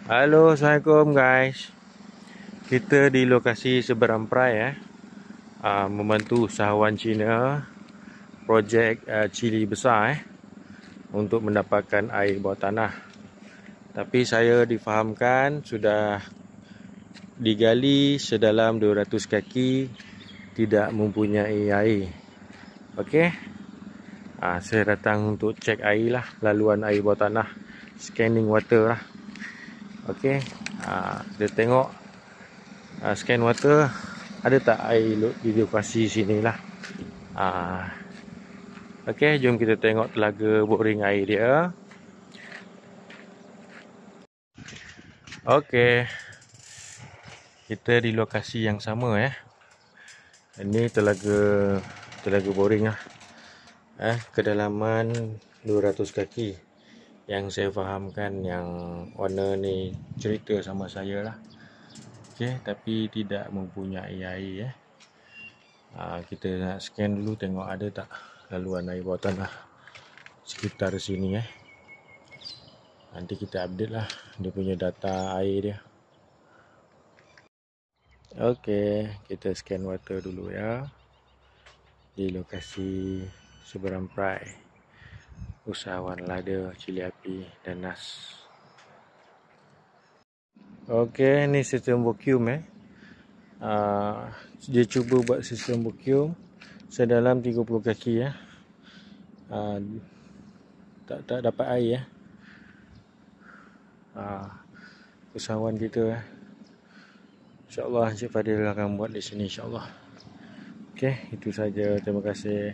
Halo, Assalamualaikum guys. Kita di lokasi Seberang Perai membantu usahawan Cina projek cili besar untuk mendapatkan air bawah tanah. Tapi saya difahamkan sudah digali sedalam 200 kaki tidak mempunyai air. Okey. Saya datang untuk cek air lah, laluan air bawah tanah, scanning water lah. Okey, kita tengok scan water ada tak air di lokasi sini lah. Okey, jom kita tengok telaga boring air dia. Okey, kita di lokasi yang sama Ini telaga boring lah. Kedalaman 200 kaki. Yang saya fahamkan yang owner ni cerita sama saya lah. Okey, tapi tidak mempunyai air kita nak scan dulu tengok ada tak laluan air bawah tanah sekitar sini Nanti kita update lah dia punya data air dia. Okey, kita scan water dulu di lokasi Seberang Perai. Usahawan lada, cili api dan nas. Okey, ni sistem vacuum dia cuba buat sistem vacuum sedalam 30 kaki tak dapat air usahawan kita InsyaAllah Encik Fadil akan buat di sini insyaAllah. Okey, itu saja. Terima kasih.